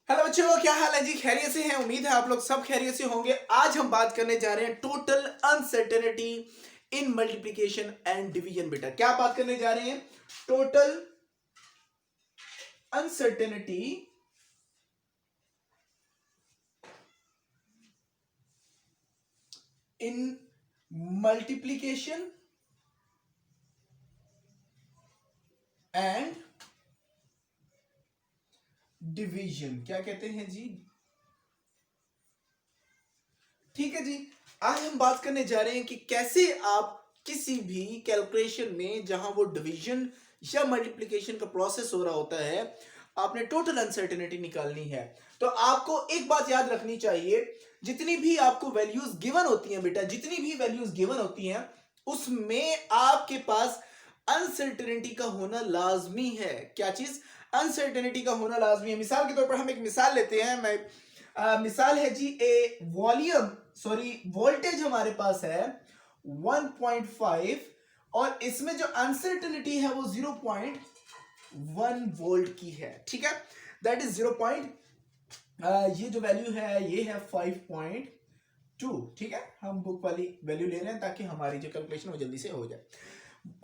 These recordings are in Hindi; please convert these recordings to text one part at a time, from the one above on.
हेलो बच्चों, क्या हाल है जी? खैरियत से हैं? उम्मीद है आप लोग सब खैरियत से होंगे। आज हम बात करने जा रहे हैं total uncertainty in multiplication and division. बेटा क्या बात करने जा रहे हैं? Total uncertainty in multiplication and division. क्या कहते हैं जी? ठीक है जी। आज हम बात करने जा रहे हैं कि कैसे आप किसी भी कैलकुलेशन में जहां वो डिवीजन या मल्टीप्लिकेशन का प्रोसेस हो रहा होता है, आपने टोटल अनसर्टेनिटी निकालनी है। तो आपको एक बात याद रखनी चाहिए, जितनी भी आपको वैल्यूज गिवन होती हैं बेटा, जितनी भी वैल्यूज गिवन होती हैं उसमें आपके पास अनसर्टेनिटी का होना लाजमी है। क्या चीज? अनसर्टेनिटी का होना लाजमी है। मिसाल के तौर पर हम एक मिसाल लेते हैं। मिसाल है जी, ए वॉल्यूम सॉरी वोल्टेज हमारे पास है 1.5 और इसमें जो अनसर्टेनिटी है वो 0.1 वोल्ट की है। ठीक है, दैट इज 0. ये जो वैल्यू है ये है 5.2। ठीक है, हम बुक वाली वैल्यू ले रहे हैं ताकि हमारी जो कैलकुलेशन वो जल्दी से हो जाए।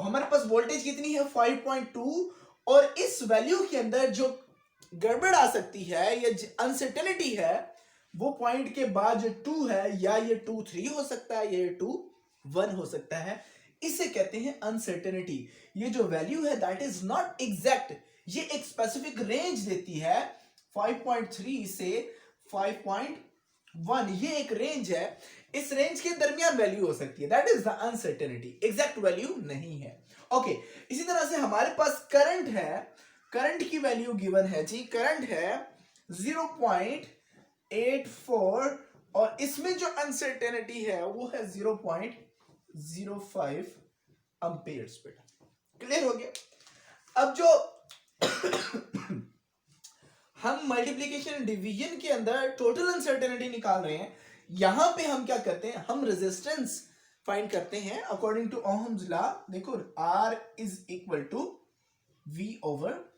हमारे पास वोल्टेज कितनी है? 5.2। और इस वैल्यू के अंदर जो गड़बड़ आ सकती है या अनसर्टेनिटी है वो पॉइंट के बाद जो 2 है, या ये 2 3 हो सकता है या ये 2 1 हो सकता है। इसे कहते हैं अनसर्टेनिटी। ये जो वैल्यू है दैट इज नॉट एग्जैक्ट, ये एक स्पेसिफिक रेंज देती है 5.3 से 5.1। ये एक रेंज है, इस रेंज के दरमियान वैल्यू हो सकती है, that is the uncertainty. Exact value नहीं है। ओके, इसी तरह से हमारे पास करंट है। करंट की वैल्यू गिवन है जी, करंट है 0.84 और इसमें जो अनसर्टेनिटी है वो है 0.05 अम्पेयर्स। बेटा क्लियर हो गया? अब जो हम मल्टीप्लिकेशन डिवीजन के अंदर टोटल अनसर्टेनिटी निकाल रहे हैं, यहां पे हम क्या करते हैं? हम रेजिस्टेंस फाइंड करते हैं अकॉर्डिंग टू ओहम्स लॉ। देखो, R is equal to V over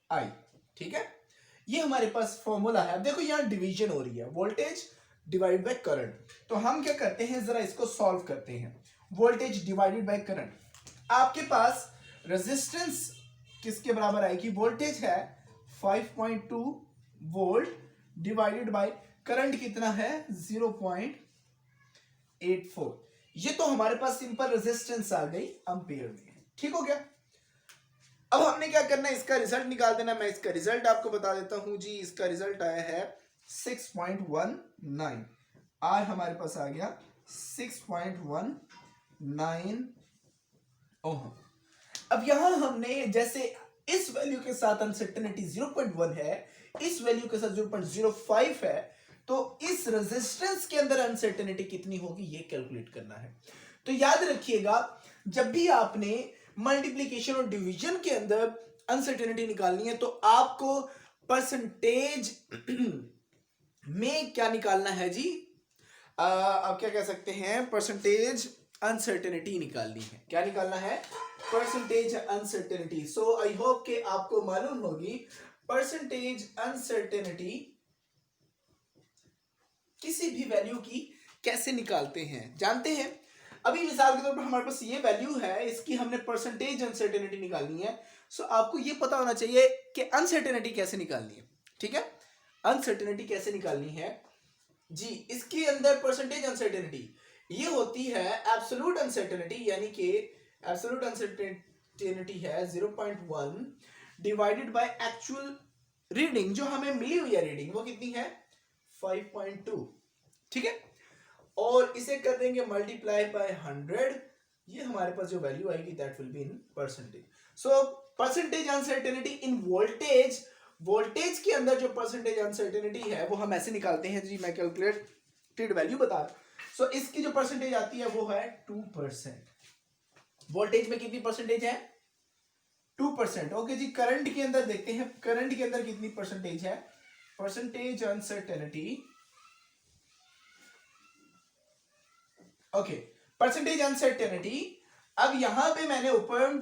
I। ठीक है, ये हमारे पास फॉर्मूला है। अब देखो यहां डिवीजन हो रही है, वोल्टेज डिवाइड बाय करंट। तो हम क्या करते हैं, जरा इसको सॉल्व करते हैं। वोल्टेज डिवाइडेड बाय करंट, आपके पास रेजिस्टेंस किसके बराबर आएगी? वोल्टेज है 5.2 वोल्ट डिवाइडेड बाय करंट कितना है? 0.84। ये तो हमारे पास सिंपल रेजिस्टेंस आ गई एम्पियर में। ठीक हो गया? अब हमने क्या करना है, इसका रिजल्ट निकाल देना। मैं इसका रिजल्ट आपको बता देता हूं जी। इसका रिजल्ट आया है 6.19। आर हमारे पास आ गया 6.19 ओम। अब यहां हमने जैसे इस वैल्यू के साथ अनसर्टेनिटी 0.1 है, इस वैल्यू के साथ 0.05 है, तो इस रेजिस्टेंस के अंदर अनसर्टेनिटी कितनी होगी ये कैलकुलेट करना है। तो याद रखिएगा, जब भी आपने मल्टीप्लिकेशन और डिवीजन के अंदर अनसर्टेनिटी निकालनी है तो आपको परसेंटेज में क्या निकालना है जी? आप क्या कह सकते हैं, परसेंटेज अनसर्टेनिटी निकालनी है। क्या निकालना है? Percentage uncertainty. So I hope कि आपको मालूम होगी परसेंटेज अनसर्टेनिटी किसी भी वैल्यू की कैसे निकालते हैं, जानते हैं? अभी मिसाल के तौर पर हमारे पास ये वैल्यू है, इसकी हमने परसेंटेज अनसर्टेनिटी निकालनी है। सो आपको ये पता होना चाहिए कि अनसर्टेनिटी कैसे निकालनी है। ठीक है, अनसर्टेनिटी कैसे निकालनी है जी? इसके अंदर परसेंटेज अनसर्टेनिटी ये होती है एब्सोल्यूट अनसर्टेनिटी, यानी कि एब्सोल्यूट अनसर्टेनिटी है 0.1 डिवाइडेड बाय एक्चुअल रीडिंग। जो हमें मिली हुई है रीडिंग वो कितनी है? 5.2। ठीक है, और इसे कर देंगे मल्टीप्लाई बाय 100। ये हमारे पास जो वैल्यू आएगी that will be in percentage. So percentage uncertainty in voltage, voltage के अंदर जो परसेंटेज अनसर्टेनिटी है वो हम ऐसे निकालते हैं जी। मैं कैलकुलेटेड वैल्यू बता रहा हूं। सो इसकी जो परसेंटेज आती है वो है 2%। वोल्टेज में कितनी परसेंटेज है? 2%। ओके जी, करंट के अंदर देखते हैं, करंट के अंदर कितनी परसेंटेज है? Percentage uncertainty, okay, percentage uncertainty. अब यहां पे मैंने ऊपर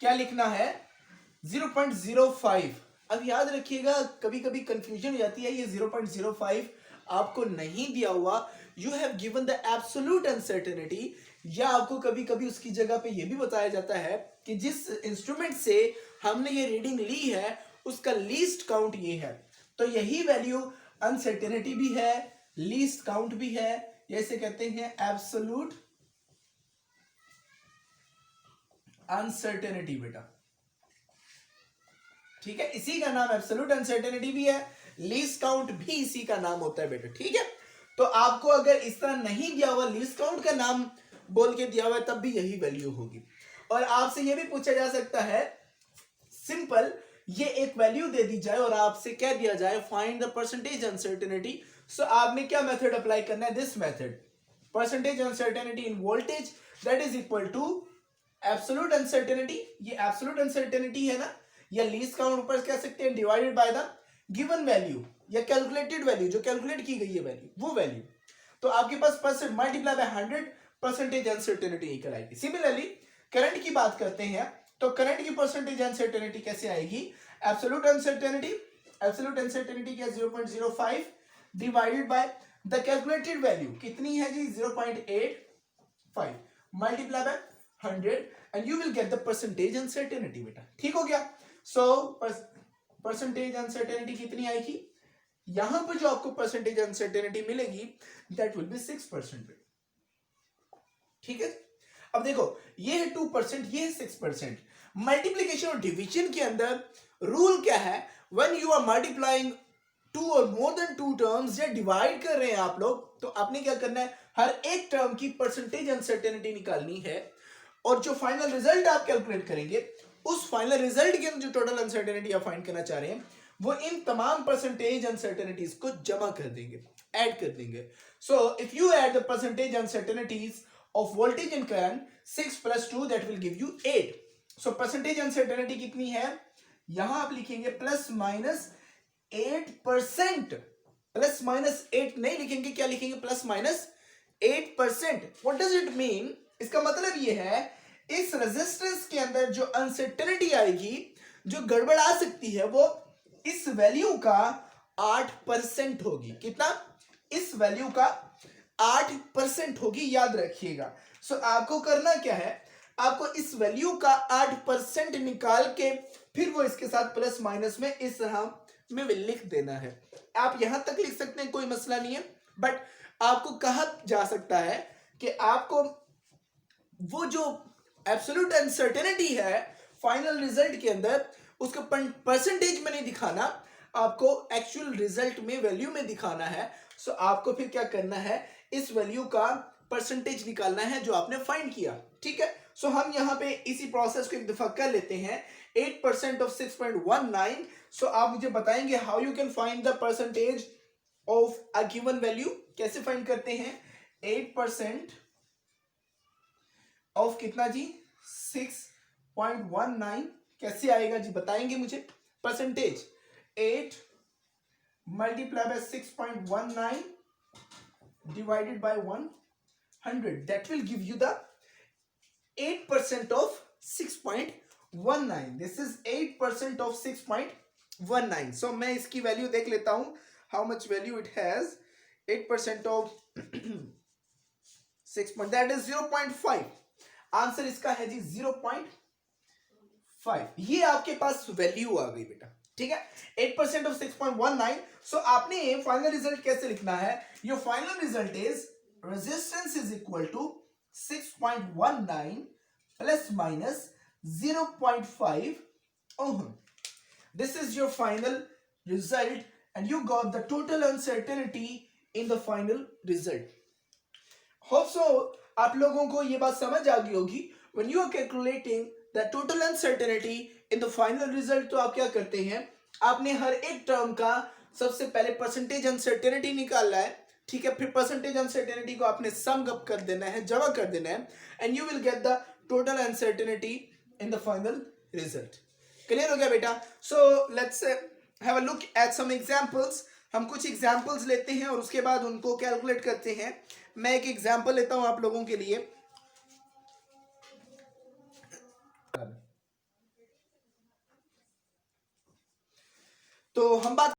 क्या लिखना है? 0.05। अब याद रखिएगा, कभी कभी कंफ्यूजन हो जाती है, ये 0.05 आपको नहीं दिया हुआ, you have given the absolute uncertainty, या आपको कभी कभी उसकी जगह पे ये भी बताया जाता है कि जिस इंस्ट्रूमेंट से हमने ये रीडिंग ली है उसका लीस्ट काउंट ये है। तो यही वैल्यू अनसर्टेनिटी भी है, लीस्ट काउंट भी है, जैसे कहते हैं एब्सोल्यूट अनसर्टेनिटी बेटा। ठीक है, इसी का नाम एब्सोल्यूट अनसर्टेनिटी भी है, लीस्ट काउंट भी इसी का नाम होता है बेटा। ठीक है, तो आपको अगर इस तरह नहीं दिया हुआ, लीस्ट काउंट का नाम बोल के दिया हुआ है, तब भी यही वैल्यू होगी। और आपसे यह भी पूछा जा सकता है, सिंपल, ये एक वैल्यू दे दी जाए और आपसे कह दिया जाए find the percentage uncertainty, so आपने क्या मेथड अप्लाई करना है, this method, percentage uncertainty in voltage that is equal to absolute uncertainty, ये एब्सोल्यूट अनसर्टेनिटी है ना, या लीस्ट काउंट ऊपर कह सकते हैं, divided by the given value या कैलकुलेटेड वैल्यू, जो कैलकुलेट की गई है वैल्यू, वो वैल्यू। तो आपके पास percent multiply by 100 percentage uncertainty निकल आएगी। सिमिलरली करंट की बात करते हैं, तो करंट की परसेंटेज अनसर्टेनिटी कैसे आएगी, एब्सोल्यूट अनसर्टेनिटी, एब्सोल्यूट अनसर्टेनिटी क्या 0.05 divided by the calculated value कितनी है जी 0.85 multiply by 100 and you will get the percentage uncertainty बेटा। ठीक हो गया। सो परसेंटेज अनसर्टेनिटी कितनी आएगी, यहां पर जो आपको परसेंटेज अनसर्टेनिटी मिलेगी दैट विल बी 6%। ठीक है, अब देखो ये है 2%, ये है 6%। मल्टीप्लीकेशन और डिवीजन के अंदर रूल क्या है, when you are multiplying two और मोर देन टू टर्म्स या डिवाइड कर रहे हैं आप लोग, तो आपने क्या करना है, हर एक टर्म की परसेंटेज अनसर्टेनिटी निकालनी है, और जो फाइनल रिजल्ट आप कैलकुलेट करेंगे, उस फाइनल रिजल्ट के अंदर जो टोटल अनसर्टेनिटी आप फाइंड करना चाह रहे हैं, वो इन तमाम परसेंटेज अनसर्टेनिटीज को जमा कर देंगे, ऐड कर देंगे। So if you add the percentage uncertainties of voltage and current, 6 plus 2 that will give you 8. so percentage uncertainty कितनी है, यहां आप लिखेंगे प्लस माइनस 8%, प्लस माइनस 8 नहीं लिखेंगे, क्या लिखेंगे, plus minus 8%। What does it mean, इसका मतलब ये है इस रेजिस्टेंस के अंदर जो अनसर्टेनिटी आएगी, जो गड़बड़ आ सकती है, वो इस वैल्यू का 8% होगी। कितना, इस वैल्यू का 8% होगी, याद रखिएगा। सो आपको करना क्या है, आपको इस वैल्यू का 8% निकाल के फिर वो इसके साथ प्लस माइनस में इस तरह में लिख देना है। आप यहां तक लिख सकते हैं, कोई मसला नहीं है, बट आपको कहा जा सकता है कि आपको वो जो एब्सोल्यूट अनसर्टेनिटी है फाइनल रिजल्ट के अंदर, उसको परसेंटेज में नहीं दिखाना, आपको एक्चुअल रिजल्ट में वैल्यू में दिखाना है। सो आपको फिर क्या करना है, इस वैल्यू का परसेंटेज निकालना है जो आपने फाइंड किया। ठीक है, सो हम यहां पे इसी प्रोसेस को एक दफा कर लेते हैं। 8% ऑफ 6.19, सो आप मुझे बताएंगे how you can find the percentage of a given value, कैसे फाइंड करते हैं। 8% ऑफ कितना जी 6.19 कैसे आएगा जी, बताएंगे मुझे। Percentage 8 multiply by 6.19 divided by 100, that will give you the 8% of 6.19. this is 8% of 6.19. so मैं इसकी वैल्यू देख लेता हूं, how much value it has. 8% of 6 that is 0.5. Answer इसका है जी 0.5। ये आपके पास वैल्यू आ गई बेटा। ठीक है, 8% ऑफ 6.19। सो आपने फाइनल रिजल्ट कैसे लिखना है, your final result is resistance is equal to 6.19 plus minus 0.5 ohm. This is your final result and you got the total uncertainty in the final result. Hope so आप लोगों को ये बात समझ आ गई होगी। When you are calculating the total uncertainty in the final result, तो आप क्या करते हैं, आपने हर एक टर्म का सबसे पहले परसेंटेज अनसर्टेनिटी निकालना है। ठीक है, फिर परसेंटेज अनसर्टेनिटी को आपने सम अप कर देना है, जमा कर देना है, and you will get the total uncertainty in the final result. Clear हो गया बेटा। So let's have a look at some examples. हम कुछ एग्जांपल्स लेते हैं और उसके बाद उनको कैलकुलेट करते हैं। मैं एक एग्जांपल लेता हूं आप लोगों के लिए। तो हम बात